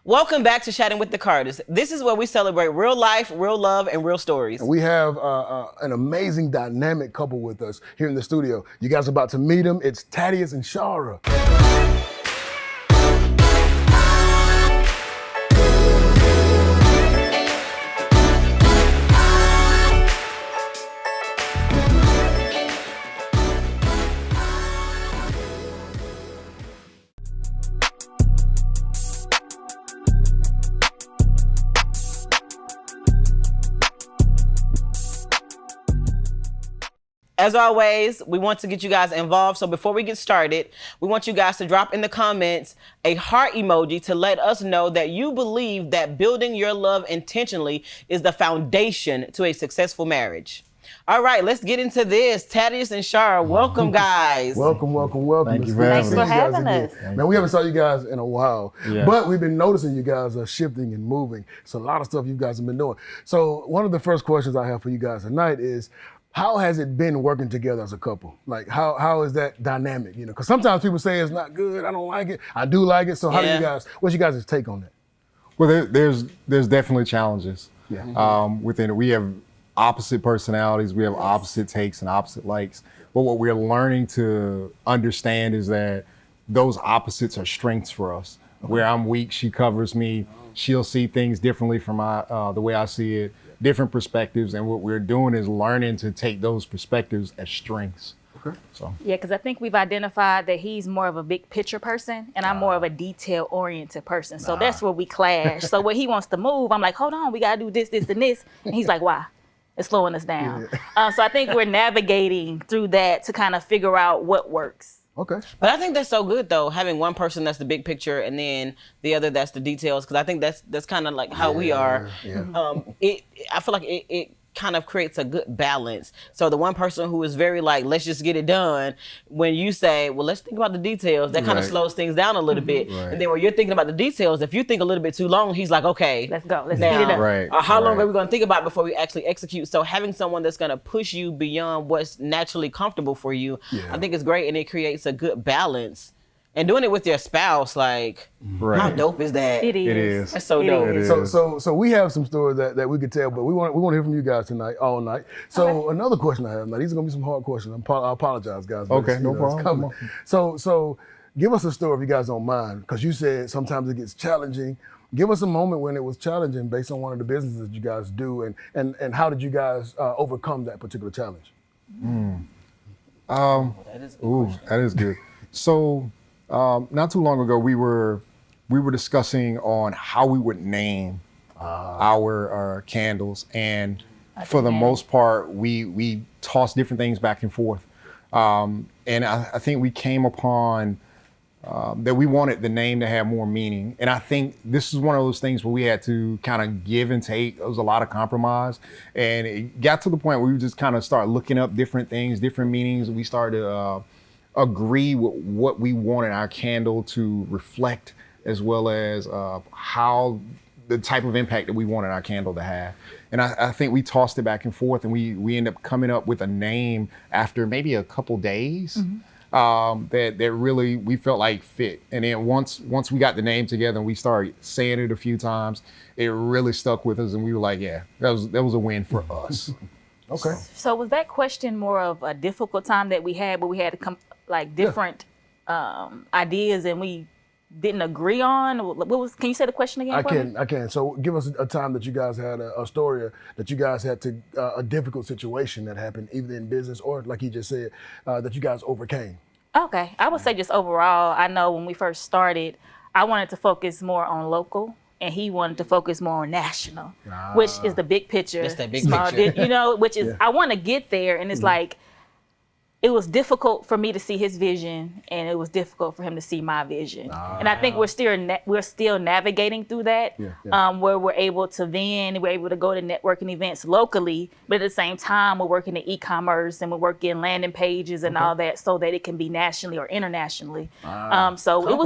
Welcome back to Chatting with the Carters. This is where we celebrate real life, real love, and real stories. And we have an amazing dynamic couple with us here in the studio. You guys are about to meet them. It's Taddeus and Sharah. As always, we want to get you guys involved. So before we get started, we want you guys to drop in the comments a heart emoji to let us know that you believe that building your love intentionally is the foundation to a successful marriage. All right, let's get into this. Taddeus and Sharah, welcome, guys. Welcome. Thank you very much. Thanks for having us. Man, we haven't saw you guys in a while, Yeah. but we've been noticing you guys are shifting and moving. It's a lot of stuff you guys have been doing. So one of the first questions I have for you guys tonight is, how has it been working together as a couple? Like, how is that dynamic? You know, because sometimes people say it's not good. I don't like it. I do like it. So how do you guys? What's you guys' take on that? Well, there's definitely challenges. Yeah. Within it, we have opposite personalities. We have opposite takes and opposite likes. But what we're learning to understand is that those opposites are strengths for us. Okay. Where I'm weak, she covers me. She'll see things differently from the way I see it. Different perspectives, and what we're doing is learning to take those perspectives as strengths. Okay. So Yeah, because I think we've identified that he's more of a big picture person and I'm more of a detail-oriented person. So that's where we clash. So when he wants to move, I'm like, hold on, we got to do this, this, and this. And he's like, why? It's slowing us down. So I think we're navigating through that to kind of figure out what works. Okay. But I think that's so good, though, having one person that's the big picture and then the other that's the details, because I think that's kind of like how we are. Yeah. I feel like it kind of creates a good balance. So the one person who is very like, let's just get it done, when you say, well, let's think about the details, that kind of slows things down a little bit. Right. And then when you're thinking about the details, if you think a little bit too long, he's like, okay, Let's go. Let's now, speed it up. Right. how long are we going to think about before we actually execute? So having someone that's going to push you beyond what's naturally comfortable for you, I think is great, and it creates a good balance. And doing it with your spouse, like, how dope is that? It is. it is. That's so dope. It is. So we have some stories that we could tell, but we want to hear from you guys tonight, all night. So another question I have now. These are gonna be some hard questions. I apologize, guys. but Okay, it's, no you know, it's problem. coming. So give us a story if you guys don't mind, because you said sometimes it gets challenging. Give us a moment when it was challenging based on one of the businesses that you guys do, and how did you guys overcome that particular challenge? That is good. So not too long ago, we were discussing on how we would name our candles, and for the most part, we tossed different things back and forth, and I think we came upon that we wanted the name to have more meaning. And I think this is one of those things where we had to kind of give and take. There was a lot of compromise, and it got to the point where we just kind of start looking up different things, different meanings. We started to agree with what we wanted our candle to reflect, as well as how the type of impact that we wanted our candle to have. And I think we tossed it back and forth, and we ended up coming up with a name after maybe a couple days that really we felt like fit. And then once we got the name together and we started saying it a few times, it really stuck with us, and we were like, yeah, that was a win for us. Okay. So was that question more of a difficult time that we had, but we had to come like different ideas and we didn't agree on? Can you say the question again? I can. So give us a time that you guys had a story that you guys had to a difficult situation that happened, either in business or, like he just said, that you guys overcame. Okay, I would say just overall, I know when we first started, I wanted to focus more on local, and he wanted to focus more on national, which is the big picture. That's that big picture. You know, which is, I want to get there, and it's like, it was difficult for me to see his vision, and it was difficult for him to see my vision. And I think we're still navigating through that, where we're able to we're able to go to networking events locally, but at the same time, we're working in e-commerce and we're working landing pages and all that, so that it can be nationally or internationally. So it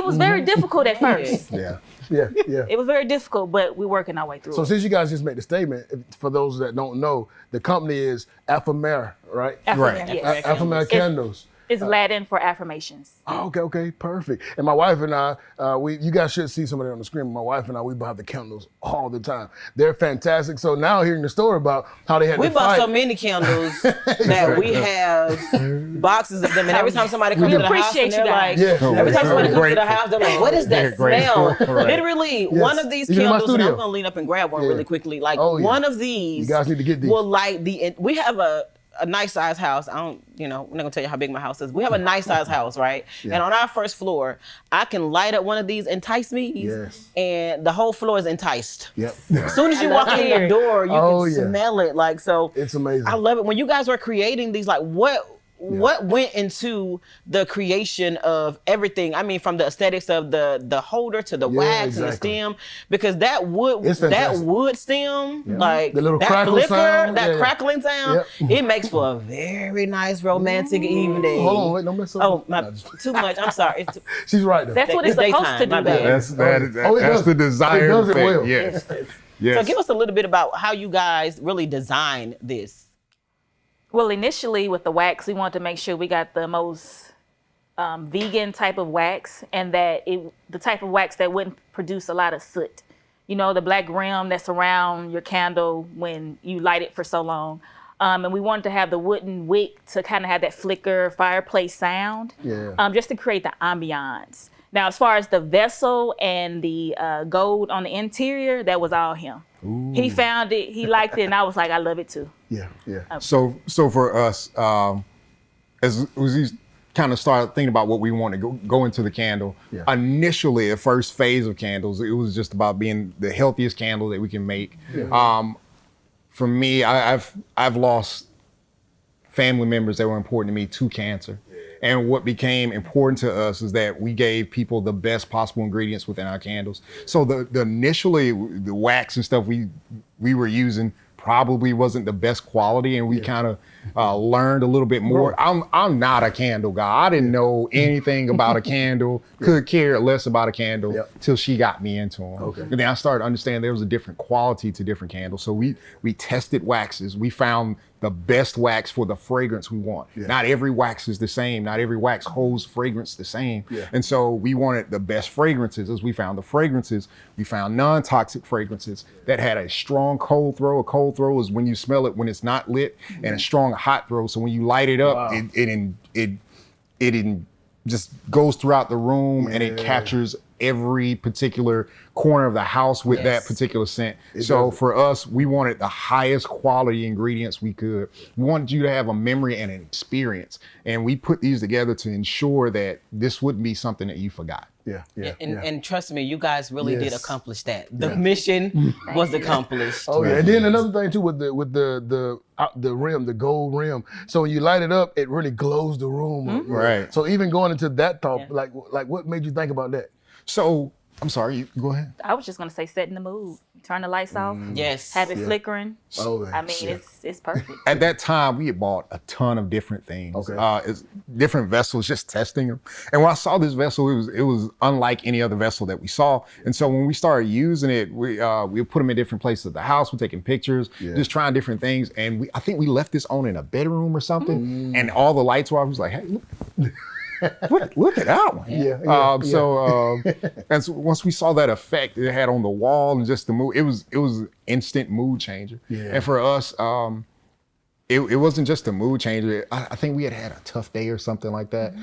was very difficult at first. Yeah. It was very difficult, but we're working our way through So it. since you guys just made the statement, for those that don't know, the company is Affirmare, right? Affirming, Right. yes. Affirmare Candles. It's Latin for affirmations. Oh, okay, perfect. And my wife and I, you guys should see somebody on the screen. My wife and I, we buy the candles all the time. They're fantastic. So now hearing the story about how they had We to bought fight. so many candles that we have boxes of them, and every time somebody comes to the house, appreciate and they're you like, guys. Yeah. every time somebody comes to the Grateful. house, they're like, what is They're that grateful. smell? Right. Literally, one of these Even in my candles, and I'm studio. gonna lean up and grab one Yeah. really quickly. Like Oh, yeah. one of these, You guys need to get these. will light the. We have a nice size house. I don't, I'm not gonna tell you how big my house is. We have a nice size house, right? Yeah. And on our first floor, I can light up one of these entice me, Yes. and the whole floor is enticed. Yep. As soon as you love walk to in hear the it. door, you Oh, can yeah. smell it. Like, so It's amazing. I love it. When you guys were creating these, like what went into the creation of everything? I mean, from the aesthetics of the holder to the Yeah, wax and the exactly. stem, because that wood It's fantastic. stem, like The little that crackle flicker, sound. that Yeah. crackling sound, it makes for a very nice romantic evening. Hold on, wait, don't mess up. Oh, No, just- too much. I'm sorry. She's right though. That's what it's It's supposed daytime, to do. my bad. That. Oh, it That's does. the desired It does it effect. well. Yes. So Yes. give us a little bit about how you guys really designed this. Well, initially with the wax, we wanted to make sure we got the most vegan type of wax, and that the type of wax that wouldn't produce a lot of soot. You know, the black rim that's around your candle when you light it for so long. And we wanted to have the wooden wick to kind of have that flicker fireplace sound, Yeah. just to create the ambiance. Now, as far as the vessel and the gold on the interior, that was all him. He found it, he liked it, and I was like, I love it too. Yeah, yeah. So for us, as we kind of started thinking about what we want to go into the candle, Yeah. initially, the first phase of candles, it was just about being the healthiest candle that we can make. For me, I've lost family members that were important to me to cancer. And what became important to us is that we gave people the best possible ingredients within our candles. So the initially the wax and stuff we were using probably wasn't the best quality, and we kind of learned a little bit more. I'm not a candle guy. I didn't know anything about a candle, could care less about a candle till she got me into them. Okay. And then I started understanding there was a different quality to different candles. So we tested waxes. We found the best wax for the fragrance we want. Yeah. Not every wax is the same. Not every wax holds fragrance the same. Yeah. And so we wanted the best fragrances. As we found the fragrances, we found non-toxic fragrances that had a strong cold throw. A cold throw is when you smell it when it's not lit, and a strong hot throw. So when you light it up, Wow. it just goes throughout the room, and it captures every particular corner of the house with that particular scent. So does. for us, we wanted the highest quality ingredients we could. We wanted you to have a memory and an experience. And we put these together to ensure that this wouldn't be something that you forgot. Yeah, yeah, And trust me, you guys really did Yes. accomplish that. The mission was accomplished. Oh yeah, and then another thing too with the rim, the gold rim. So when you light it up, it really glows the room up. Right. So even going into that thought, like what made you think about that? So I'm sorry, you go ahead. I was just gonna say, setting the mood. Turn the lights off. Yes. Have it flickering. Oh, I mean, it's perfect. At that time, we had bought a ton of different things. Okay. It's different vessels, just testing them. And when I saw this vessel, it was unlike any other vessel that we saw. And so when we started using it, we put them in different places of the house. We're taking pictures, just trying different things. And I think we left this on in a bedroom or something. And all the lights were off. I was like, hey, look at that one. And so once we saw that effect it had on the wall and just the mood, it was instant mood changer. Yeah. And for us, it wasn't just a mood changer. I think we had a tough day or something like that.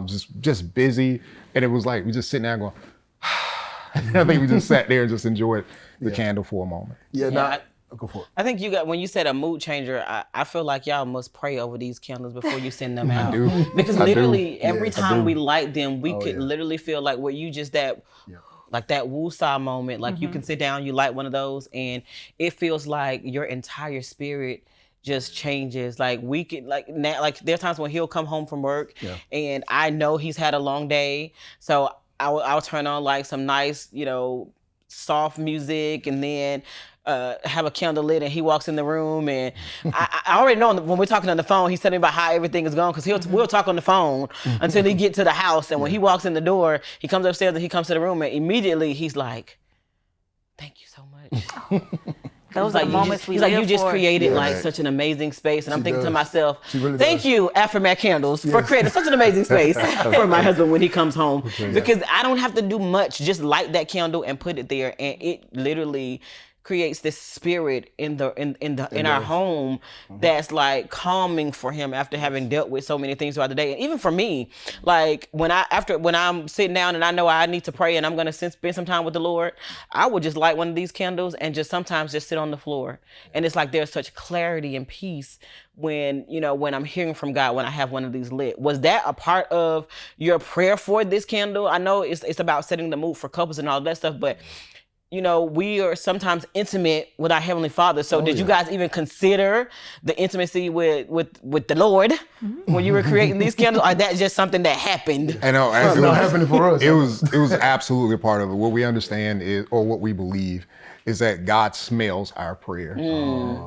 Just busy, and it was like we just sitting there going. I think we just sat there and just enjoyed the candle for a moment. Go for it. I think when you said a mood changer, I feel like y'all must pray over these candles before you send them out. do. Because I do. literally every Yes, I time do. we light them, we could yeah. literally feel like where you just like that woo-saw moment, like you can sit down, you light one of those, and it feels like your entire spirit just changes. Like we could now, there are times when he'll come home from work and I know he's had a long day, so I'll turn on like some nice, soft music, and then have a candle lit, and he walks in the room, and I already know when we're talking on the phone, he's telling me about how everything is going, because we'll talk on the phone until he get to the house, and when he walks in the door, he comes upstairs and he comes to the room, and immediately he's like, "Thank you so much." Those are the moments we he's like, live you just for. created Yeah. like such an amazing space. And I'm thinking to does. myself, She really thank does. you, Affirmare Candles, for creating such an amazing space for my husband when he comes home. Because I don't have to do much. Just light that candle and put it there. And it literally creates this spirit in our home that's like calming for him after having dealt with so many things throughout the day. And even for me, like when I'm sitting down and I know I need to pray and I'm gonna spend some time with the Lord, I would just light one of these candles and just sometimes just sit on the floor. And it's like there's such clarity and peace when I'm hearing from God when I have one of these lit. Was that a part of your prayer for this candle? I know it's about setting the mood for couples and all that stuff, but we are sometimes intimate with our Heavenly Father. So did you guys even consider the intimacy with the Lord when you were creating these candles? Or that just something that happened? I know. It's not happening for us. It was absolutely a part of it. What we understand is, or what we believe, is that God smells our prayer.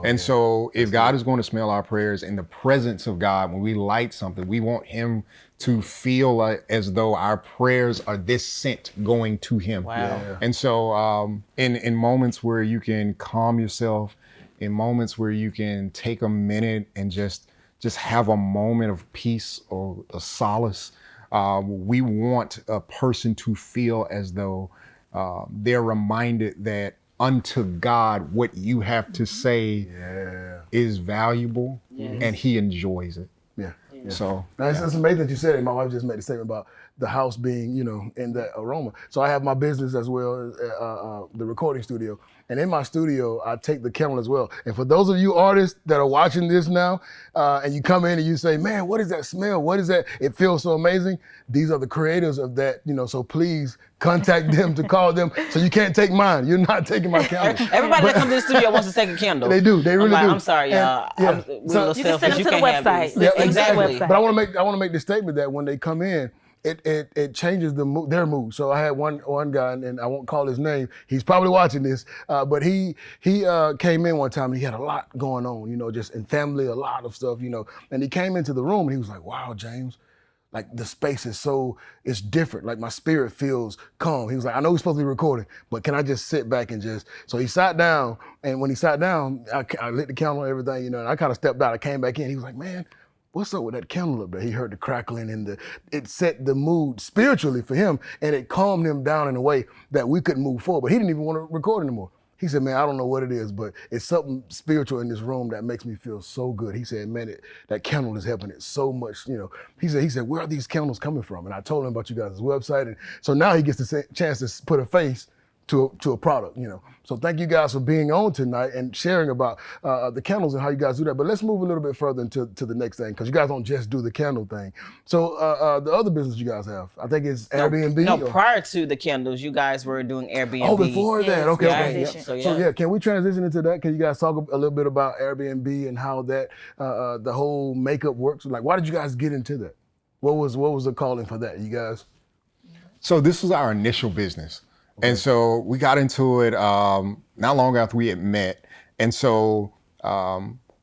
And so if God is going to smell our prayers in the presence of God, when we light something, we want him to feel like, as though our prayers are this scent going to him. Wow. Yeah. And so in moments where you can calm yourself, in moments where you can take a minute and just have a moment of peace or a solace, we want a person to feel as though they're reminded that unto God, what you have to say is valuable and he enjoys it. Yeah. So Now, it's amazing that you said it. My wife just made a statement about the house being, in that aroma. So I have my business as well, the recording studio. And in my studio, I take the candle as well. And for those of you artists that are watching this now, and you come in and you say, man, what is that smell? What is that? It feels so amazing. These are the creators of that, so please contact them to call them. So you can't take mine. You're not taking my candle. Everybody that comes to the studio wants a second candle. They do. They really do. I'm sorry, y'all. And, yeah. I'm So- real You just selfish. send them to the can't have website. these. Yeah, Exactly. But I want to make the statement that when they come in, it changes their mood. So I had one guy, and I won't call his name. He's probably watching this, but he came in one time and he had a lot going on, just in family, a lot of stuff, And he came into the room and he was like, "Wow, James, like the space it's different. Like my spirit feels calm." He was like, "I know we're supposed to be recording, but can I just sit back and just?" So he sat down, and when he sat down, I lit the candle and everything, and I kind of stepped out. I came back in. He was like, "Man, what's up with that candle up there?" He heard the crackling and it set the mood spiritually for him, and it calmed him down in a way that we couldn't move forward. But he didn't even want to record anymore. He said, "Man, I don't know what it is, but it's something spiritual in this room that makes me feel so good." He said, "Man, that candle is helping it so much." He said, "Where are these candles coming from?" And I told him about you guys' website, and so now he gets the chance to put a face to a product, So thank you guys for being on tonight and sharing about the candles and how you guys do that. But let's move a little bit further into the next thing, because you guys don't just do the candle thing. So the other business you guys have, I think it's Airbnb. No, prior to the candles, you guys were doing Airbnb. Oh, before that, Yes, okay. yeah, Okay. yeah. So, So yeah, can we transition into that? Can you guys talk a little bit about Airbnb and how that the whole makeup works? Like, why did you guys get into that? What was the calling for that, you guys? So this was our initial business. And so we got into it not long after we had met. And so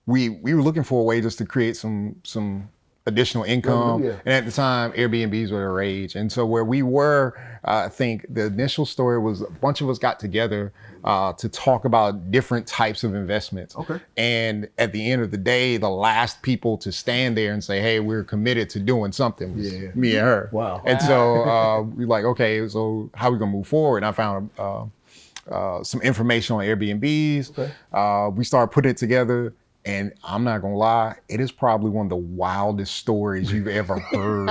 we were looking for a way just to create some additional income. Yeah. And at the time, Airbnbs were the rage. And so where we were, I think the initial story was a bunch of us got together to talk about different types of investments. Okay. And at the end of the day, the last people to stand there and say, "Hey, we're committed to doing something," was me and her. Wow. And so we like, okay, so how are we gonna move forward? And I found some information on Airbnbs. Okay. We started putting it together. And I'm not gonna lie, it is probably one of the wildest stories you've ever heard.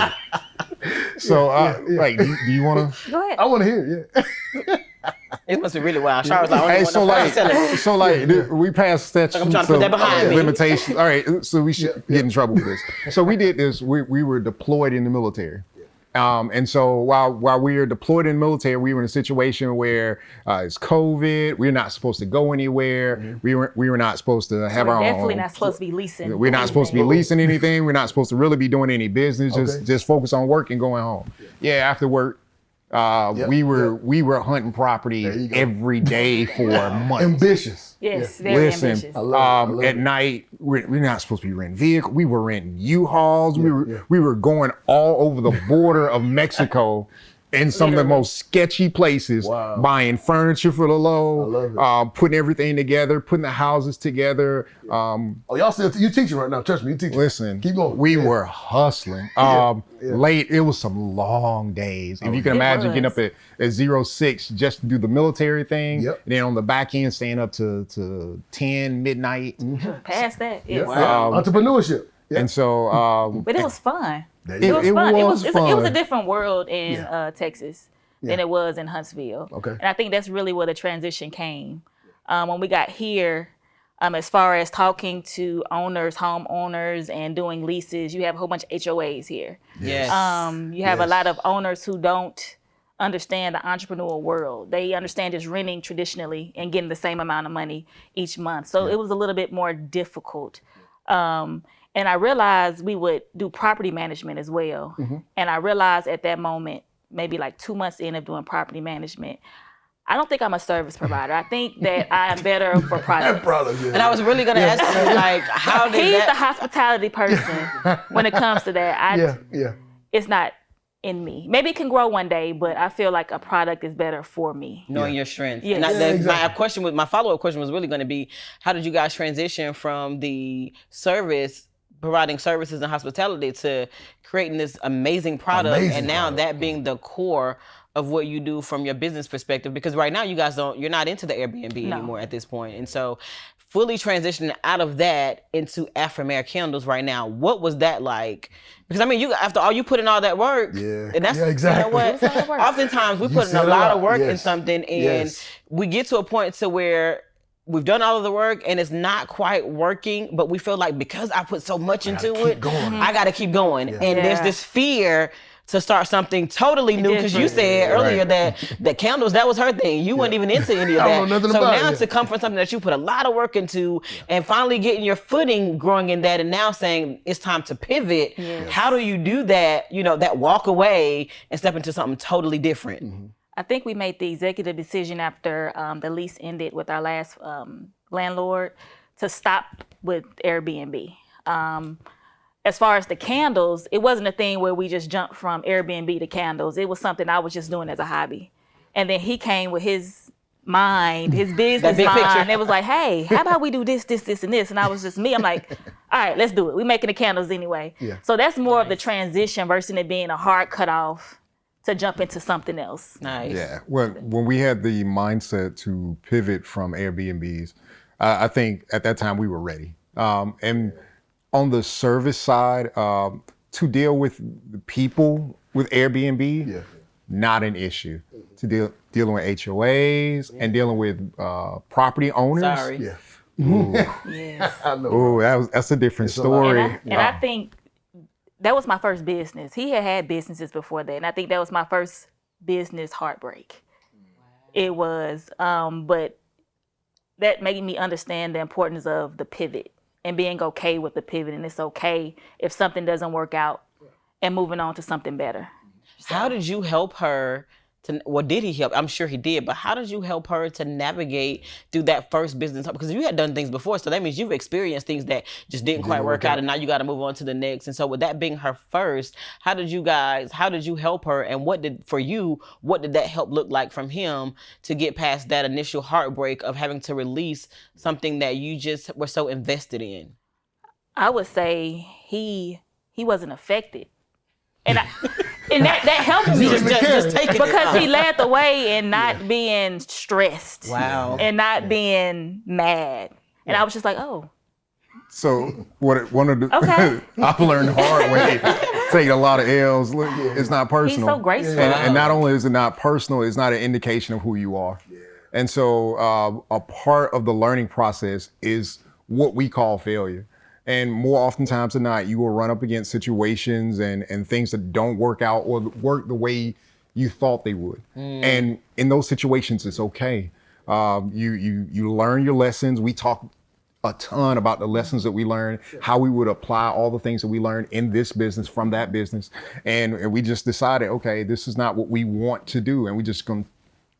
So, like, do you wanna? Go ahead. I want to hear it, yeah. It must be really wild. Shara's like, Hey, so we passed statutes I'm trying to put that behind me. limitations. All right, so we should get in trouble for this. So we did this. We were deployed in the military. And so while we were deployed in the military, we were in a situation where it's COVID. We're not supposed to go anywhere. Mm-hmm. We were not supposed to have We're our definitely own. not supposed to be leasing. We're not supposed to be leasing anything. We're not supposed to really be doing any business. Okay. Just focus on work and going home. Yeah, after work, we were hunting property every day for months. Ambitious. Yes, very Listen, ambitious. I love at it. night, we're not supposed to be renting vehicles. We were renting U-Hauls. We were going all over the border of Mexico in some of the Literally. most sketchy places, Wow. buying furniture for the low, love putting everything together, putting the houses together. Oh, y'all still you teaching right now? Trust me, you teaching. Listen, keep going. we were hustling. Late, it was some long days. If you can It imagine was. getting up at 06 just to do the military thing, Yep. and then on the back end staying up to 10 midnight. Past that. Yeah. Yes. Entrepreneurship. Yeah. And so But it was fun. There it, you go. it Fun. was It fun. was a different world in Texas than it was in Huntsville. Okay. And I think that's really where the transition came. When we got here, as far as talking to owners, homeowners, and doing leases, you have a whole bunch of HOAs here. Yes. You have a Yes. lot of owners who don't understand the entrepreneurial world. They understand just renting traditionally and getting the same amount of money each month. So it was a little bit more difficult. And I realized we would do property management as well. And I realized at that moment, maybe like 2 months in of doing property management, I don't think I'm a service provider. I think that I am better for products. Product, yeah. And I was really gonna ask you, like, how did He's that? the hospitality person when it comes to that. yeah. It's not in me. Maybe it can grow one day, but I feel like a product is better for me. Knowing your strengths. Yeah. And Yeah, exactly. my follow-up question was really going to be, how did you guys transition from the providing services and hospitality to creating this amazing product, Amazing and now product. that being the core of what you do from your business perspective? Because right now you're not into the Airbnb anymore at this point. And so fully transitioning out of that into Affirmare Candles right now, what was that like? Because I mean, you after all you put in all that work, Yeah. and that's Yeah, exactly. you know what? It's a lot of work. Oftentimes we put in said a a lot lot. of work in Yes. something, and Yes. we get to a point to where we've done all of the work and it's not quite working, but we feel like because I put so much into keep it, going. I got to keep going. And there's Yeah. this fear to start something totally new, because you said earlier that candles, that was her thing. You weren't even into any of I that. don't know nothing so about it, now yeah. to come from something that you put a lot of work into and finally getting your footing growing in that, and now saying it's time to pivot. Yes. How do you do that, that walk away and step into something totally different? I think we made the executive decision after the lease ended with our last landlord to stop with Airbnb. As far as the candles, it wasn't a thing where we just jumped from Airbnb to candles. It was something I was just doing as a hobby. And then he came with his mind, his business big mind. picture. And it was like, hey, how about we do this, this, this, and this? And I was just me. I'm like, all right, let's do it. We're making the candles anyway. Yeah. So that's more of the transition versus it being a hard cutoff to jump into something else. Nice. Yeah. When we had the mindset to pivot from Airbnbs, I think at that time we were ready. And on the service side, to deal with the people with Airbnb, not an issue. To dealing with HOAs and dealing with property owners. Sorry. Yeah. Yes. I know. Oh, that's a different story. And I think that was my first business. He had businesses before that, and I think that was my first business heartbreak. It was, but that made me understand the importance of the pivot and being okay with the pivot. And it's okay if something doesn't work out and moving on to something better. How did you help her did he help? I'm sure he did, but how did you help her to navigate through that first business? Because you had done things before, so that means you've experienced things that just didn't quite work out, and now you got to move on to the next. And so with that being her first, how did you help her, and what did that help look like from him to get past that initial heartbreak of having to release something that you just were so invested in? I would say he wasn't affected. And that helped me Just taking it because out. he led the way in not being stressed. Wow. And not being mad. And I was just like, oh. So one of the Okay. I've learned the hard way, taking a lot of L's. Look, it's not personal. He's so graceful. And not only is it not personal, it's not an indication of who you are. And so a part of the learning process is what we call failure. And more oftentimes than not, you will run up against situations and things that don't work out or work the way you thought they would. And in those situations, it's okay. You learn your lessons. We talk a ton about the lessons that we learned, how we would apply all the things that we learned in this business from that business. And we just decided, okay, this is not what we want to do. And we just going to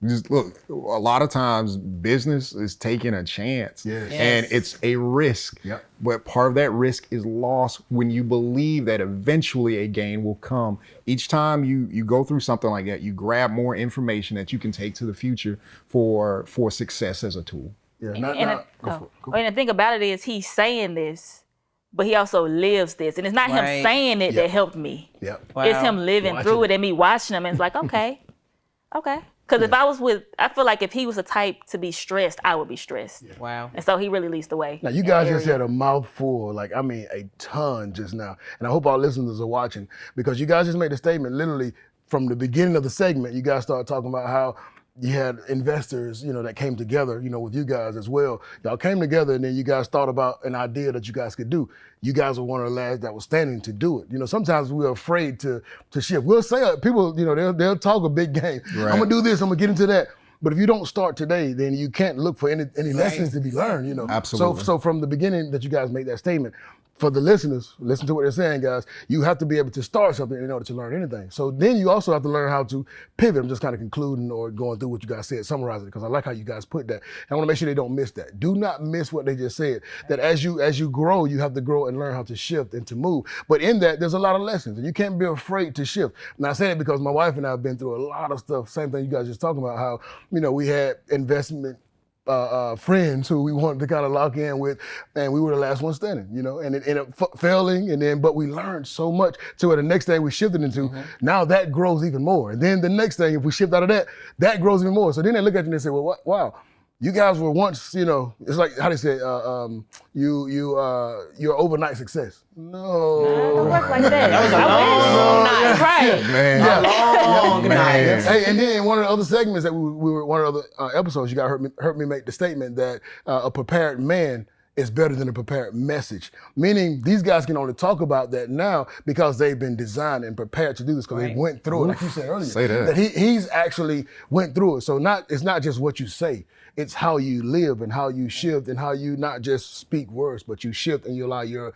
Just look, a lot of times business is taking a chance and it's a risk. Yep. But part of that risk is lost when you believe that eventually a gain will come. Each time you go through something like that, you grab more information that you can take to the future for success as a tool. Yeah, and the thing about it is he's saying this, but he also lives this. And it's not him saying it that helped me. Yep. Wow. It's him living through it and me watching him. And it's like, okay. Because if I feel like if he was the type to be stressed, I would be stressed. Yeah. Wow. And so he really leads the way. Now, you guys just had a mouthful, like, I mean, a ton just now. And I hope our listeners are watching, because you guys just made a statement literally from the beginning of the segment. You guys started talking about how you had investors, that came together, with you guys as well. Y'all came together, and then you guys thought about an idea that you guys could do. You guys were one of the last that was standing to do it. Sometimes we're afraid to shift. We'll say, people, they'll talk a big game. Right. I'm gonna do this, I'm gonna get into that. But if you don't start today, then you can't look for any lessons to be learned, Absolutely. So from the beginning that you guys made that statement, for the listeners, listen to what they're saying, guys. You have to be able to start something in order to learn anything. So then you also have to learn how to pivot. I'm just kind of concluding or going through what you guys said, summarizing it, because I like how you guys put that. And I want to make sure they don't miss that. Do not miss what they just said. That as you grow, you have to grow and learn how to shift and to move. But in that, there's a lot of lessons, and you can't be afraid to shift. And I say it because my wife and I have been through a lot of stuff. Same thing you guys just talking about, how we had investment friends who we wanted to kind of lock in with, and we were the last one standing, and it ended up failing, but we learned so much to where the next thing we shifted into, now that grows even more. And then the next thing, if we shift out of that grows even more. So then they look at you and they say, well, wow, you guys were once, it's like, how they say, you're overnight success. No. It don't work like that. That was a long night. Right. Man. A long night. Hey, and then in one of the other segments that we were, one of the other episodes, you guys heard me make the statement that a prepared man is better than a prepared message. Meaning these guys can only talk about that now because they've been designed and prepared to do this, because they went through it, like you said earlier. Say that. He's actually went through it. So it's not just what you say, it's how you live and how you shift and how you not just speak words, but you shift and you allow your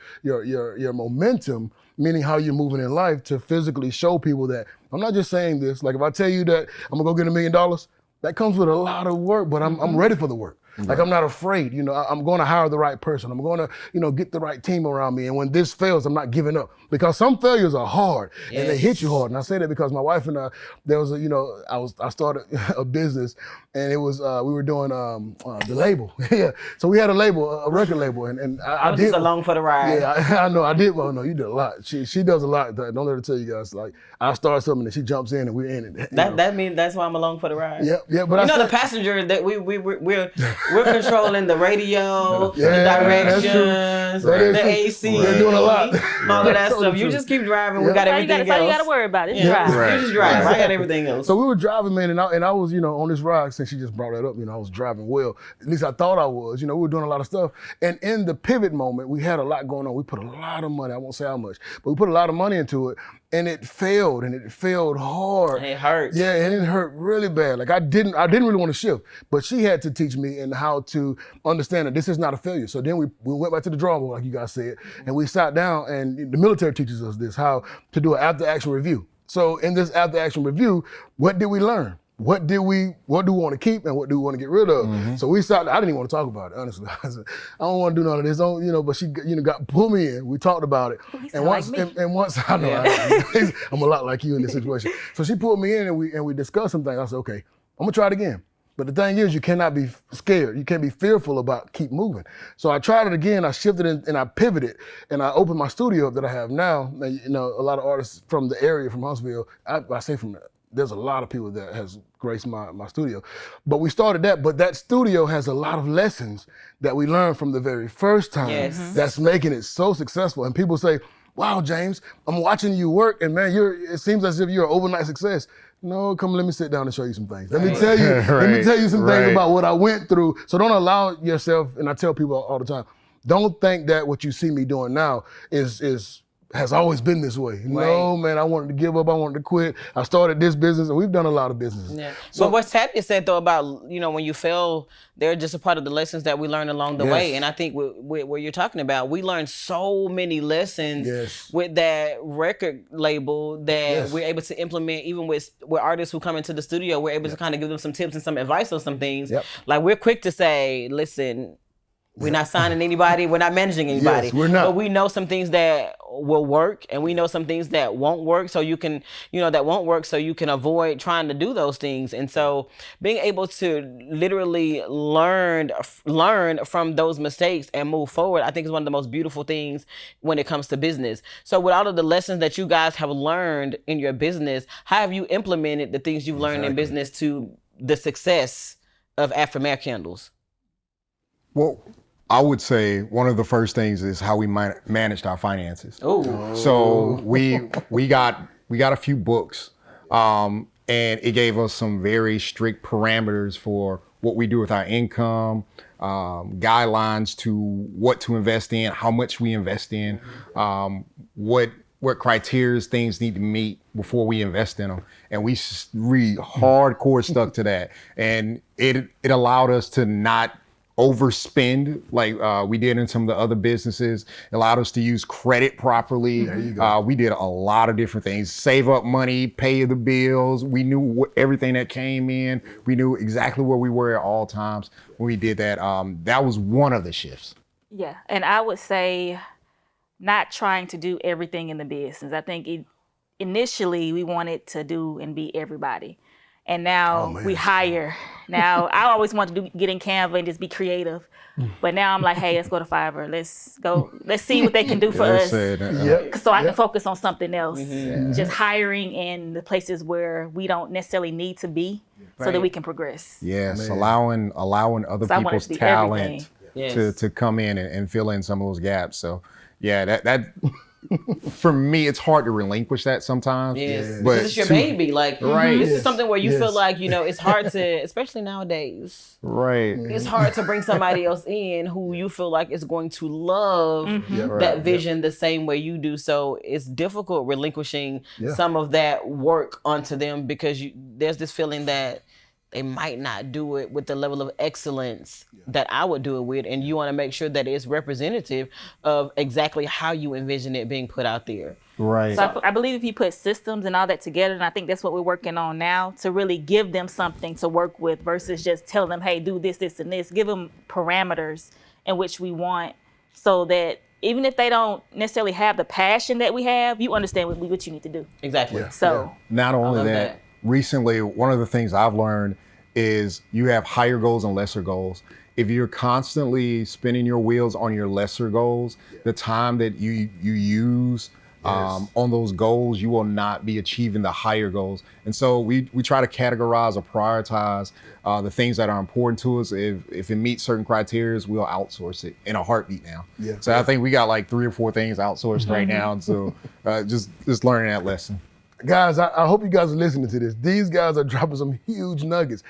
momentum, meaning how you're moving in life, to physically show people that I'm not just saying this. Like if I tell you that I'm gonna go get $1 million, that comes with a lot of work, but I'm ready for the work. Like I'm not afraid, I'm going to hire the right person. I'm going to, get the right team around me. And when this fails, I'm not giving up, because some failures are hard and they hit you hard. And I say that because my wife and I, there was I started a business, and it was, we were doing the label. Yeah. So we had a label, a record label, and I did. Just along for the ride. Yeah, I know. I did. Well, no, you did a lot. She does a lot. Don't let her tell you guys. Like I start something and she jumps in and we're in it. That means that's why I'm along for the ride. Yeah. But the passenger that we're controlling the radio, the directions, the AC. We're doing a lot. All of that stuff. You just keep driving. We got everything else. That's all you got to worry about. It's drive. Right. You just drive. I got everything else. So we were driving, man, and I was, on this ride, since she just brought that up, I was driving well. At least I thought I was. We were doing a lot of stuff. And in the pivot moment, we had a lot going on. We put a lot of money, I won't say how much, but we put a lot of money into it. And it failed, and it failed hard. And it hurt. Yeah, and it hurt really bad. Like I didn't really want to shift, but she had to teach me and how to understand that this is not a failure. So then we went back to the drawing board, like you guys said, and we sat down, and the military teaches us this, how to do an after-action review. So in this after-action review, what did we learn? What do we want to keep and what do we want to get rid of? So we started, I didn't even want to talk about it, honestly. I said, I don't want to do none of this, but she, pulled me in. We talked about it. And once, I know, I'm a lot like you in this situation. So she pulled me in and we discussed some things. I said, okay, I'm gonna try it again. But the thing is, you cannot be scared. You can't be fearful about keep moving. So I tried it again. I shifted and I pivoted, and I opened my studio up that I have now. And, a lot of artists from the area, from Huntsville, I say from there's a lot of people that has graced my studio. But we started that, but that studio has a lot of lessons that we learned from the very first time that's making it so successful. And people say, wow, James, I'm watching you work, and man, it seems as if you're an overnight success. No, come, let me sit down and show you some things. Let me tell you, let me tell you some things about what I went through. So don't allow yourself, and I tell people all the time, don't think that what you see me doing now is has always been this way. No, man, I wanted to give up. I wanted to quit. I started this business, and we've done a lot of businesses. Yeah. So But what Taddeus said though about, when you fail, they're just a part of the lessons that we learn along the way. And I think what you're talking about, we learned so many lessons with that record label that we're able to implement even with artists who come into the studio. We're able to kind of give them some tips and some advice on some things. Like we're quick to say, listen, we're not signing anybody. We're not managing anybody. Yes, we're not. But we know some things that will work, and we know some things that won't work. So you can, that won't work. So you can avoid trying to do those things. And so being able to literally learn from those mistakes and move forward, I think is one of the most beautiful things when it comes to business. So with all of the lessons that you guys have learned in your business, how have you implemented the things you've learned in business to the success of Affirmare Candles? Well, I would say one of the first things is how we managed our finances. Oh, so we got a few books, and it gave us some very strict parameters for what we do with our income, guidelines to what to invest in, how much we invest in, what criteria things need to meet before we invest in them. And we really hardcore stuck to that. And it allowed us to not overspend like we did in some of the other businesses. It allowed us to use credit properly. There you go. We did a lot of different things. Save up money, pay the bills. We knew everything that came in. We knew exactly where we were at all times when we did that. That was one of the shifts. Yeah, and I would say not trying to do everything in the business. I think initially we wanted to do and be everybody. And now we hire. Now, I always wanted to get in Canva and just be creative. But now I'm like, hey, let's go to Fiverr. Let's see what they can do for us. So I can focus on something else. Just hiring in the places where we don't necessarily need to be so that we can progress. Yes, allowing other people's talent to come in and fill in some of those gaps. So yeah, that for me, it's hard to relinquish that sometimes. Yes, but it's your baby. Like, this is something where you feel like, it's hard to, especially nowadays. Right. It's hard to bring somebody else in who you feel like is going to love that vision the same way you do. So it's difficult relinquishing some of that work onto them because there's this feeling that they might not do it with the level of excellence that I would do it with. And you want to make sure that it's representative of exactly how you envision it being put out there. Right. So I believe if you put systems and all that together, and I think that's what we're working on now, to really give them something to work with versus just telling them, hey, do this, this, and this. Give them parameters in which we want so that even if they don't necessarily have the passion that we have, you understand what you need to do. Exactly. So not only that, recently, one of the things I've learned is you have higher goals and lesser goals. If you're constantly spinning your wheels on your lesser goals, the time that you use on those goals, you will not be achieving the higher goals. And so we try to categorize or prioritize the things that are important to us. If it meets certain criteria, we'll outsource it in a heartbeat now. So I think we got like 3 or 4 things outsourced right now. And so just learning that lesson. Guys, I hope you guys are listening to this. These guys are dropping some huge nuggets.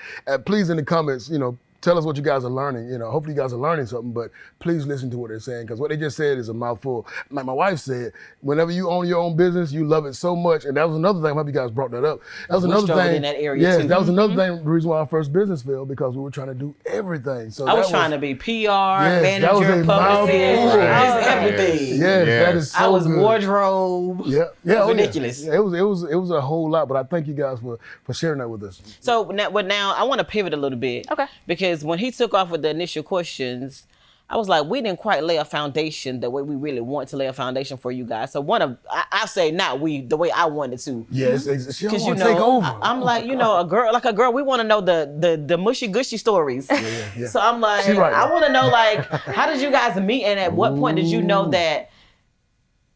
Please, in the comments, tell us what you guys are learning. Hopefully you guys are learning something, but please listen to what they're saying, because what they just said is a mouthful. Like my wife said, whenever you own your own business, you love it so much. And that was another thing. I hope you guys brought that up. That was another thing in that area too. That was another thing. The reason why our first business failed, because we were trying to do everything. So I was trying to be PR, manager, publicist, just everything. That is so I was good. Wardrobe. Ridiculous. It was a whole lot, but I thank you guys for sharing that with us. So now I want to pivot a little bit. Okay. Because when he took off with the initial questions, I was like, we didn't quite lay a foundation the way we really want to lay a foundation for you guys. So I say not we, the way I wanted to. Yes, she don't want to take over. I'm like, a girl, we want to know the mushy gushy stories. Yeah. So I'm like, I want to know, like, how did you guys meet, and at what point did you know that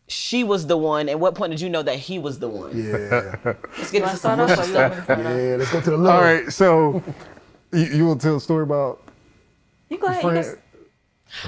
she was the one, and what point did you know that he was the one? Yeah. Let's get into some mushy stuff. Yeah, let's go to the love. All right, so you will tell a story about you go ahead.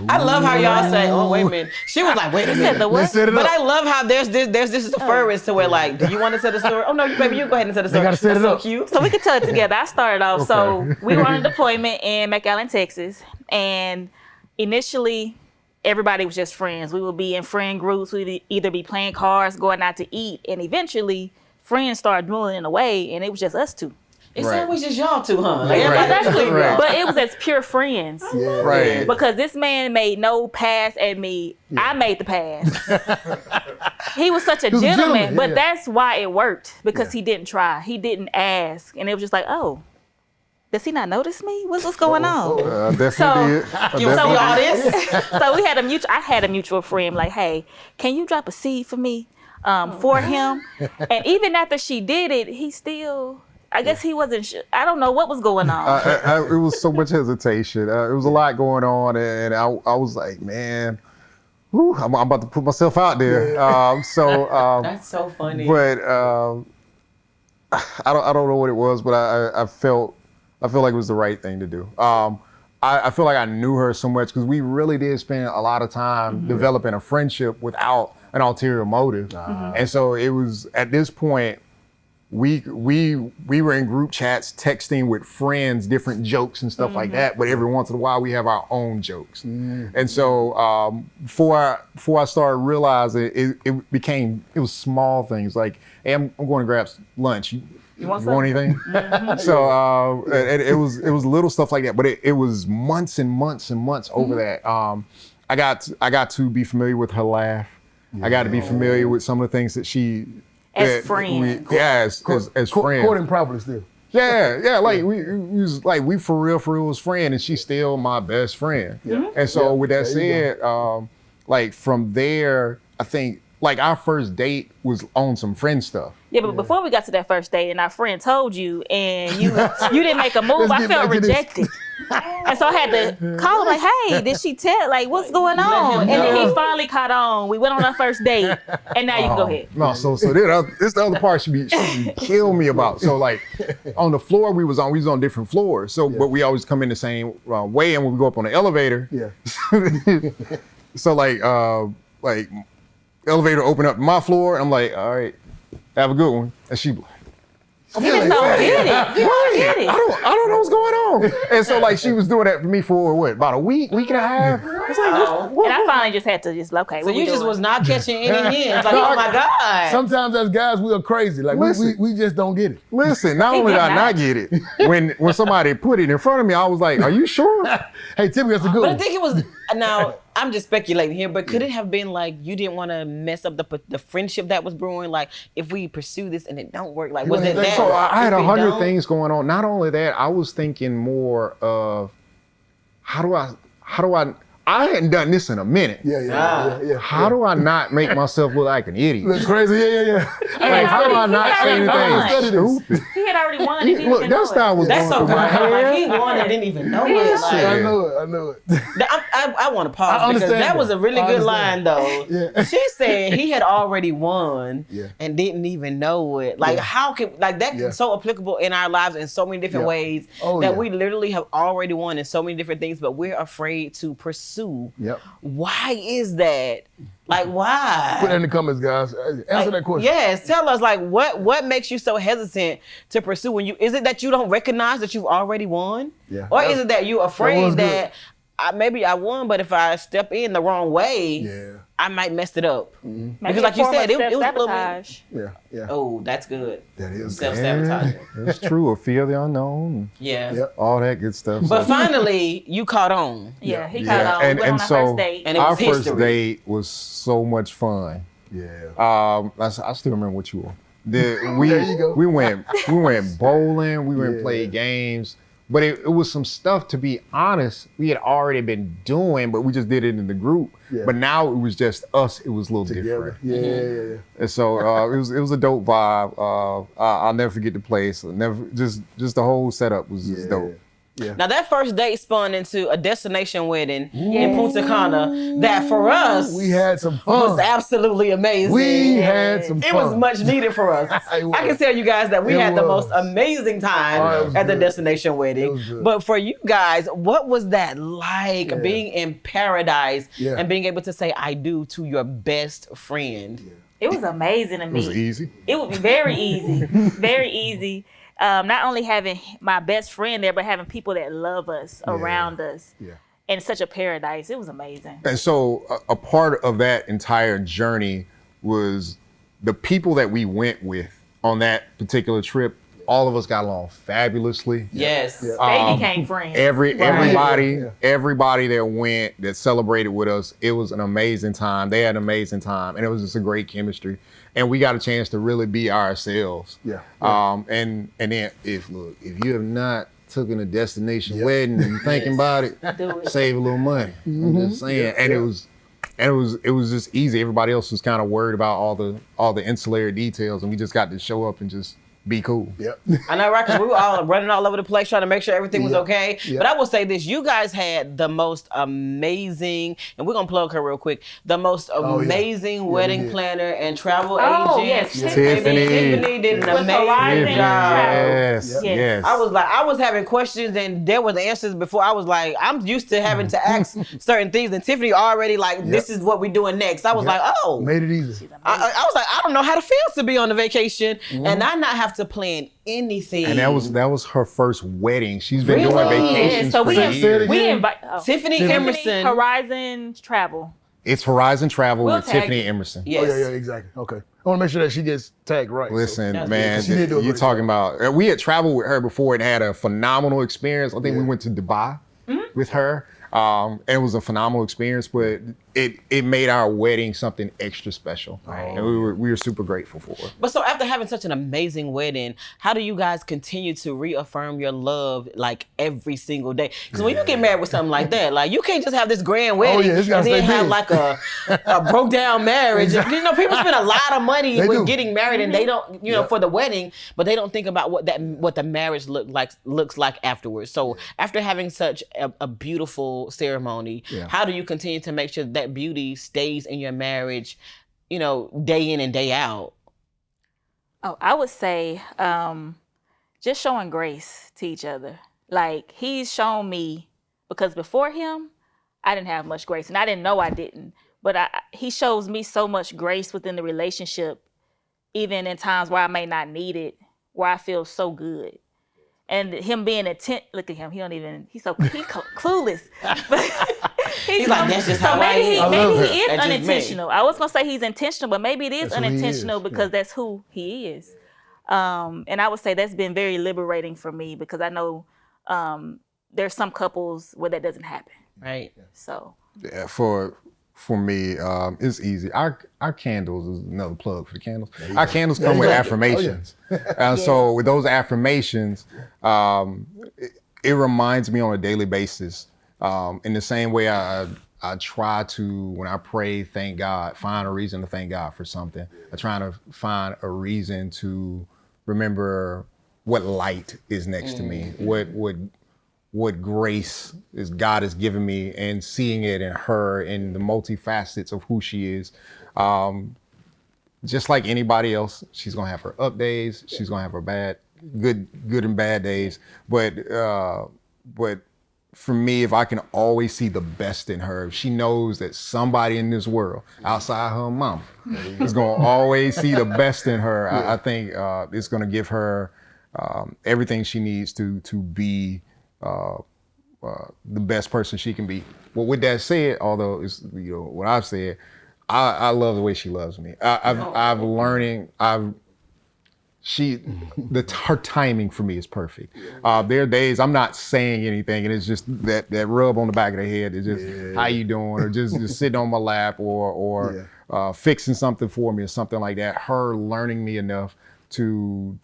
I love how y'all say, oh, wait a minute. She was like, wait a minute. Let's set it But up. I love how there's this deference to where, like, do you want to tell the story? Oh, no, baby, you go ahead and tell the story. They gotta set it up. So cute. So we could tell it together. I started off. So we were on a deployment in McAllen, Texas. And initially, everybody was just friends. We would be in friend groups. We'd either be playing cards, going out to eat, and eventually friends started dwindling away, and it was just us two. It's Right. always just y'all two, huh? Like, Right. everybody else Exactly. leave Right. y'all. But it was as pure friends. Yeah. Right. Because this man made no pass at me. I made the pass. He was such a was a gentleman, gentleman, but yeah. that's why it worked, because Yeah. he didn't try. He didn't ask. And it was just like, oh, does he not notice me? What's going on? I definitely So- did. I You don't see all definitely this? So we had I had a mutual friend like, hey, can you drop a seed for me for him? And even after she did it, he still, I guess he wasn't I don't know what was going on. it was so much hesitation. It was a lot going on, and I was like, man, whew, I'm about to put myself out there. That's so funny. But I don't know what it was, but I felt like it was the right thing to do. I feel like I knew her so much because we really did spend a lot of time developing a friendship without an ulterior motive, and so it was at this point. We were in group chats texting with friends, different jokes and stuff like that. But every once in a while, we have our own jokes. And so before I started realizing it was small things like, hey, I'm going to grab lunch. You want anything? So it was little stuff like that. But it was months and months and months over that. I got to be familiar with her laugh. I got to be familiar with some of the things that she. As friends. As friends. Courting properly still. Yeah, like we was like we for real was friend, and she's still my best friend. And so with that said, like from there, I think like our first date was on some friend stuff. Yeah, but before we got to that first date and our friend told you and you didn't make a move, Let's I get felt back to this. rejected. And so I had to call him like, hey, did she tell, like, what's going on? And then he finally caught on. We went on our first date, and now you can go ahead. No, so this the other part she be kill me about. So like on the floor we was on different floors. So but we always come in the same way, and when we go up on the elevator. Yeah. So like elevator open up my floor, and I'm like, all right, have a good one. And she be like, You just don't get it. You don't get it. I don't know what's going on. And so like she was doing that for me for what, about a week and a half. I was like, what? And I finally just had to okay. So what you we just doing? was not catching any hints. Like, oh my God. Sometimes as guys, we are crazy. Like Listen. we just don't get it. Listen, not only did I not get it, when somebody put it in front of me, I was like, are you sure? Hey, Timmy, that's a good But I one. think it was, now I'm just speculating here, but could it have been like you didn't want to mess up the friendship that was brewing? Like if we pursue this and it don't work, like was it that? So I had If it 100 don't- things going on. Not only that, I was thinking more of how do I hadn't done this in a minute. Yeah. How do I not make myself look like an idiot? That's crazy. Yeah. Like, how do I not say I anything stupid? He had already won. He didn't Look, even that know style was That's so going through my good. Like, head. he wanted, didn't even know it. Like, I know it. I want to pause I because understand that was a really that. I good line understand. though. Yeah. She said he had already won Yeah. and didn't even know it. Like how can that Yeah. so applicable in our lives in so many different Yeah. ways Oh, that yeah. we literally have already won in so many different things, but we're afraid to pursue. Yep. Why is that? Like why? Put it in the comments, guys. Answer that question. Yes, tell us like what makes you so hesitant to pursue when is it that you don't recognize that you've already won? Yeah. Or is it that you're was afraid good. that maybe I won, but if I step in the wrong way, Yeah. I might mess it up. Maybe Because a like you form said, of it was a little bit. self-sabotage. Yeah. Oh, that's good. That is Self-sabotage. It's true. A fear of the unknown. Yeah. Yep. All that good stuff. But So- finally, you caught on. Yeah, he Yeah, caught on. We went on our first date. And it our was first history. date was so much fun. Yeah. I still remember what you were. There you go. We went bowling. We went and Yeah. played games. But it was some stuff, to be honest, we had already been doing, but we just did it in the group. Yeah. But now it was just us. It was a little Together. different. Yeah. And so it was a dope vibe. I'll never forget the place. Just the whole setup was just dope. Yeah. Now that first date spun into a destination wedding in Punta Cana that for us We had some was fun. absolutely amazing. We had some It fun. was much needed for us. It was. I can tell you guys that we It had the was. most amazing time Oh, it was at the good. destination It wedding. was good. But for you guys, what was that like Yeah. being in paradise Yeah. and being able to say I do to your best friend? It was amazing to me. It was easy. It was very easy, very easy. Not only having my best friend there, but having people that love us around us. Yeah. and such a paradise. It was amazing. And so a part of that entire journey was the people that we went with on that particular trip. All of us got along fabulously. Yes. They became friends. Everybody that went, that celebrated with us, it was an amazing time. They had an amazing time, and it was just a great chemistry. And we got a chance to really be ourselves. Yeah. And then if you have not taken a destination wedding and you're thinking about it, save a little money. I'm just saying. And it was just easy. Everybody else was kind of worried about all the ancillary details, and we just got to show up and just be cool. Yep. I know, right? Because we were all running all over the place trying to make sure everything was okay. Yep. But I will say this, you guys had the most amazing, and we're going to plug her real quick, the most amazing wedding planner and travel agent. Yes. Tiffany did an amazing job. Yes. I was having questions and there were the answers before. I was like, I'm used to having to ask certain things, and Tiffany already this is what we're doing next. I was like, oh. Made it easy. I was like, I don't know how to feel to be on a vacation and I not have to plan anything. And that was her first wedding. She's been doing vacations so for we years. invite Tiffany Emerson. Horizon Travel. It's Horizon Travel We'll with tag Tiffany you. Emerson. Yes. Oh, yeah, exactly. Okay. I want to make sure that she gets tagged right. Listen, so. man, She did do a you're great talking about. We had traveled with her before and had a phenomenal experience. I think we went to Dubai with her. It was a phenomenal experience, but it made our wedding something extra special, and we were super grateful for it. But so after having such an amazing wedding, how do you guys continue to reaffirm your love like every single day? Because when you get married with something like that, like you can't just have this grand wedding it's and gotta then stay have big. like a broke down marriage. You know, people spend a lot of money They with do. getting married and they don't, for the wedding, but they don't think about what the marriage looks like afterwards. So after having such a beautiful ceremony, how do you continue to make sure that beauty stays in your marriage, day in and day out? Oh, I would say just showing grace to each other. Like he's shown me, because before him, I didn't have much grace, and I didn't know I didn't. But he shows me so much grace within the relationship, even in times where I may not need it, where I feel so good. And him being look at him, he's clueless. He's like, that's just so how I am. maybe he is That's just me. unintentional. I was gonna say he's intentional, but maybe it is That's who he unintentional is. because that's who he is. And I would say that's been very liberating for me, because I know there's some couples where that doesn't happen. Right. So Yeah, for me, it's easy. Our candles is another plug for the candles. Our candles come with affirmations. So with those affirmations, it reminds me on a daily basis. In the same way I try to, when I pray, thank God, find a reason to thank God for something. I try to find a reason to remember what light is next to me, what grace is God has given me, and seeing it in her and the multifacets of who she is. Just like anybody else, she's gonna have her up days. She's gonna have her good and bad days. But for me, if I can always see the best in her, she knows that somebody in this world outside her mama is gonna always see the best in her. I think it's gonna give her everything she needs to be the best person she can be. Well, with that said, although it's what I've said, I love the way she loves me. Her timing for me is perfect. There are days I'm not saying anything, and it's just that rub on the back of the head is just how you doing, or just sitting on my lap, or fixing something for me or something like that. Her learning me enough to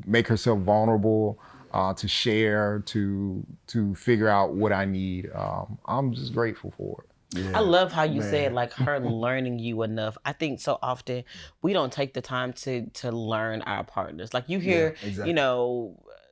make herself vulnerable, to share, to figure out what I need. I'm just grateful for it. I love how you said like her learning you enough. I think so often we don't take the time to learn our partners. Like you hear,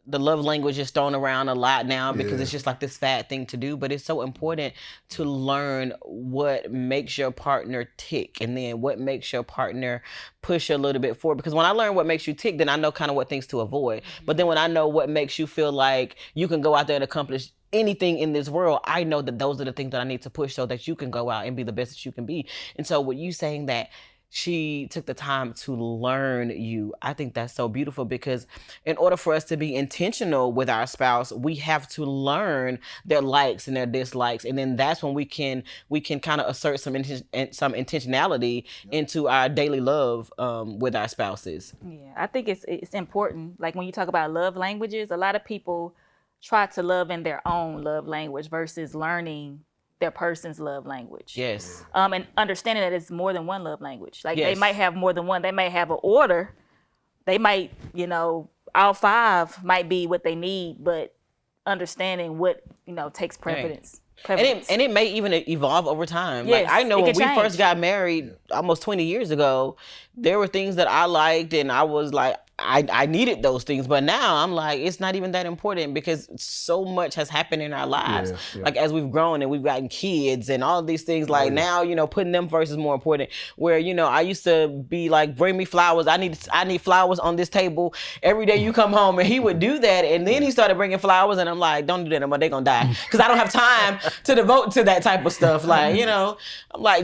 the love language is thrown around a lot now because it's just like this fad thing to do, but it's so important to learn what makes your partner tick, and then what makes your partner push a little bit forward. Because when I learn what makes you tick, then I know kind of what things to avoid. But then when I know what makes you feel like you can go out there and accomplish anything in this world, I know that those are the things that I need to push so that you can go out and be the best that you can be. And so with you saying that she took the time to learn you. I think that's so beautiful, because in order for us to be intentional with our spouse, we have to learn their likes and their dislikes, and then that's when we can kind of assert some intentionality into our daily love with our spouses. Yeah, I think it's important. Like when you talk about love languages, a lot of people try to love in their own love language versus learning their person's love language. Yes. And understanding that it's more than one love language. Like Yes. they might have more than one. They may have an order. They might, all 5 might be what they need, but understanding what, takes preference. And it may even evolve over time. Yes, like I know it when can we change. first got married almost 20 years ago, there were things that I liked and I was like, I needed those things. But now I'm like, it's not even that important, because so much has happened in our lives. Yeah. Like as we've grown and we've gotten kids and all of these things, like now, putting them first is more important. Where, I used to be like, bring me flowers. I need flowers on this table every day you come home. And he would do that. And then he started bringing flowers and I'm like, don't do that anymore. They're going to die. Because I don't have time to devote to that type of stuff. Like, I'm like,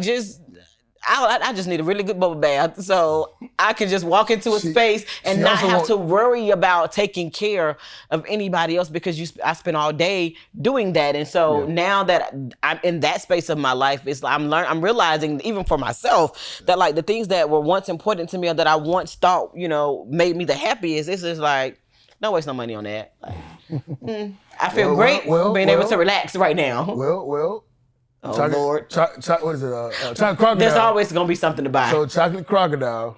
I just need a really good bubble bath so I can just walk into a space and not have to worry about taking care of anybody else, because I spend all day doing that. And so now that I'm in that space of my life, I'm realizing, even for myself, that like the things that were once important to me or that I once thought, made me the happiest, it's just like, don't waste no money on that. Like, I feel great being able to relax right now. Oh, Lord. What is it? Chocolate crocodile. There's always going to be something to buy. So chocolate crocodile.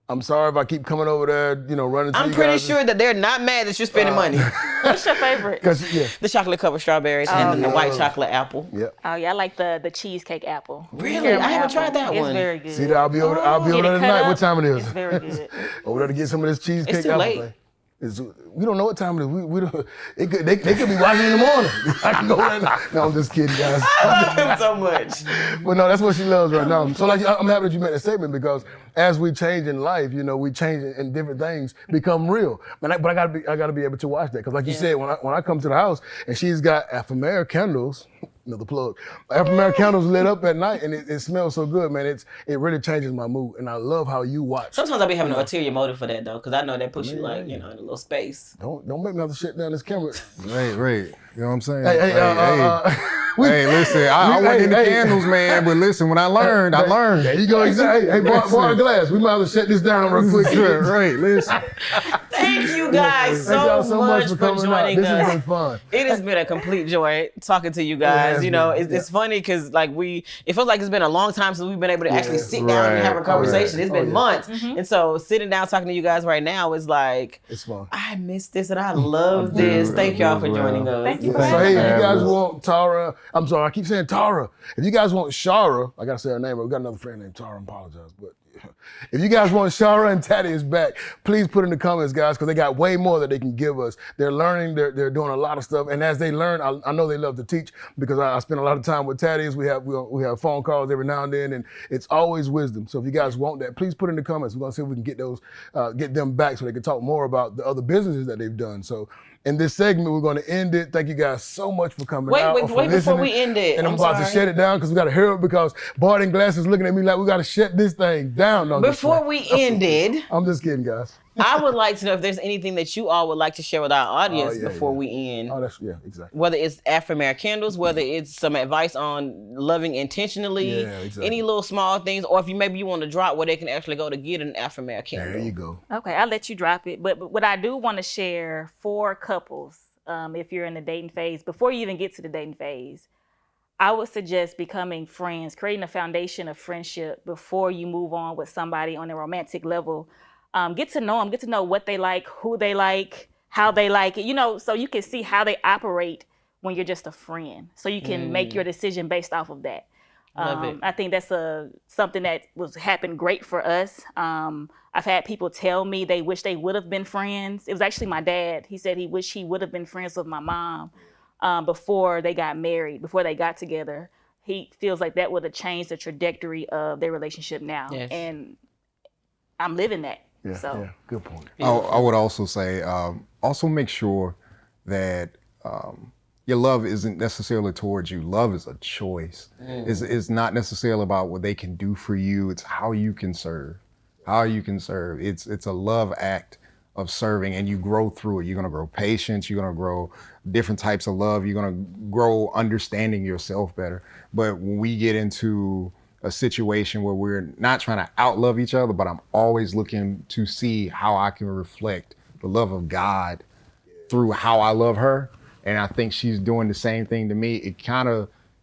I'm sorry if I keep coming over there, running to I'm you pretty guys. sure that they're not mad that you're spending money. What's your favorite? The chocolate covered strawberries and the white chocolate apple. Yep. Oh yeah, I like the cheesecake apple. Really? Caramel I haven't apple. tried that one. It's very good. See that? I'll be over Get there it cut tonight. up. What time it is? It's very good. Over there to get some of this cheesecake It's too apple late. thing. We don't know what time it is. We don't. They could be watching in the morning. I can go right now. No, I'm just kidding, guys. I love him so much. But no, that's what she loves right now. So like, I'm happy that you made that statement, because as we change in life, we change and different things become real. But I gotta be able to watch that, because like you said, when I come to the house and she's got Affirmare candles. Another plug. Affirmare candles lit up at night, and it smells so good, man. It really changes my mood, and I love how you watch. Sometimes I be having an ulterior motive for that though, because I know that puts you like, in a little space. Don't make me have to shut down this camera. Right. You know what I'm saying? Hey, Listen, I wasn't into candles, man, but listen, when I learned, I learned. There you go. Exactly. Hey, pour a glass. We might have to shut this down real quick. Right, listen. Thank you guys Thank y'all so much for coming out. joining This has been us. fun. It has been a complete joy talking to you guys. It's funny because like it feels like it's been a long time since we've been able to actually sit down and have a conversation. It's been months. And so sitting down talking to you guys right now is like, it's fun. I miss this and I love this. Thank y'all for joining us. Thank you So for hey, having if us. you guys want Tara, I'm sorry, I keep saying Tara. If you guys want Sharah, I gotta say her name, but we got another friend named Tara, I apologize. But if you guys want Sharah and Taddeus back, please put in the comments, guys, because they got way more that they can give us. They're learning, they're doing a lot of stuff, and as they learn, I know they love to teach, because I spend a lot of time with Taddeus. We have phone calls every now and then, and it's always wisdom. So if you guys want that, please put in the comments. We're gonna see if we can get them back so they can talk more about the other businesses that they've done. So in this segment, we're going to end it. Thank you guys so much for coming out. Wait before listening. we end it. And I'm about to shut it down because we got to hurry up, because Bart and Glass is looking at me like we got to shut this thing down. No, Before we ended, I'm just kidding, guys. I would like to know if there's anything that you all would like to share with our audience before we end. Oh, exactly. Whether it's Affirmare Candles, whether it's some advice on loving intentionally, any little small things, or if maybe you want to drop where they can actually go to get an Affirmare Candle. There you go. Okay, I'll let you drop it. But what I do want to share for couples, if you're in the dating phase, before you even get to the dating phase, I would suggest becoming friends, creating a foundation of friendship before you move on with somebody on a romantic level. Get to know them, get to know what they like, who they like, how they like it, so you can see how they operate when you're just a friend. So you can make your decision based off of that. Love it. I think that's something that happened great for us. I've had people tell me they wish they would have been friends. It was actually my dad. He said he wished he would have been friends with my mom before they got married, before they got together. He feels like that would have changed the trajectory of their relationship now. Yes. And I'm living that. Yeah, good point. I would also say, also make sure that your love isn't necessarily towards you. Love is a choice. It's not necessarily about what they can do for you. It's how you can serve. How you can serve. It's a love act of serving, and you grow through it. You're gonna grow patience. You're gonna grow different types of love. You're gonna grow understanding yourself better. But when we get into a situation where we're not trying to outlove each other, but I'm always looking to see how I can reflect the love of God through how I love her. And I think she's doing the same thing to me. It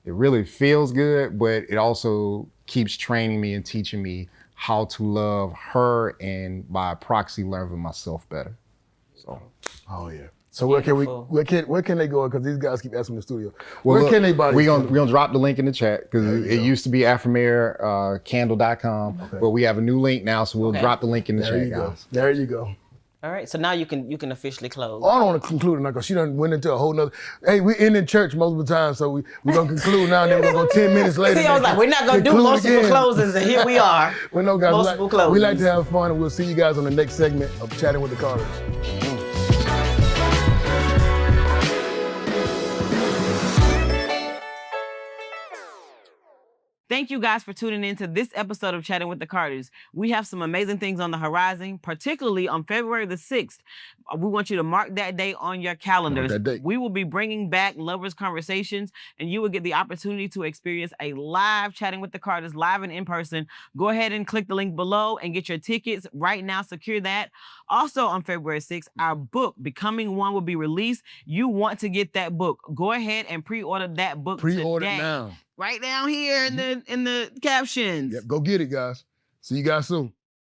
really feels good, but it also keeps training me and teaching me how to love her and by proxy loving myself better. So. Oh yeah. So where can they go? Because these guys keep asking me in the studio. Well, where can they buy? We're gonna drop the link in the chat because it used to be Affirmare Candle.com, but we have a new link now, so we'll drop the link in the chat, guys. There you go. All right, so now you can officially close. Oh, I don't want to conclude now because she done went into a whole nother. Hey, we in church multiple times, so we're gonna conclude now, and then we're gonna go 10 minutes later. See, I was like, we're not gonna do multiple closings, and here we are. Well, no, guys, multiple closings. We like to have fun, and we'll see you guys on the next segment of Chatting with the Carters. Thank you guys for tuning in to this episode of Chatting with the Carters. We have some amazing things on the horizon, particularly on February the 6th. We want you to mark that day on your calendars. We will be bringing back Lovers Conversations, and you will get the opportunity to experience a live Chatting with the Carters, live and in person. Go ahead and click the link below and get your tickets right now. Secure that. Also on February 6th, our book, Becoming One, will be released. You want to get that book. Go ahead and pre-order that book today. Pre-order it now. Right down here in the captions. Yep, go get it, guys. See you guys soon.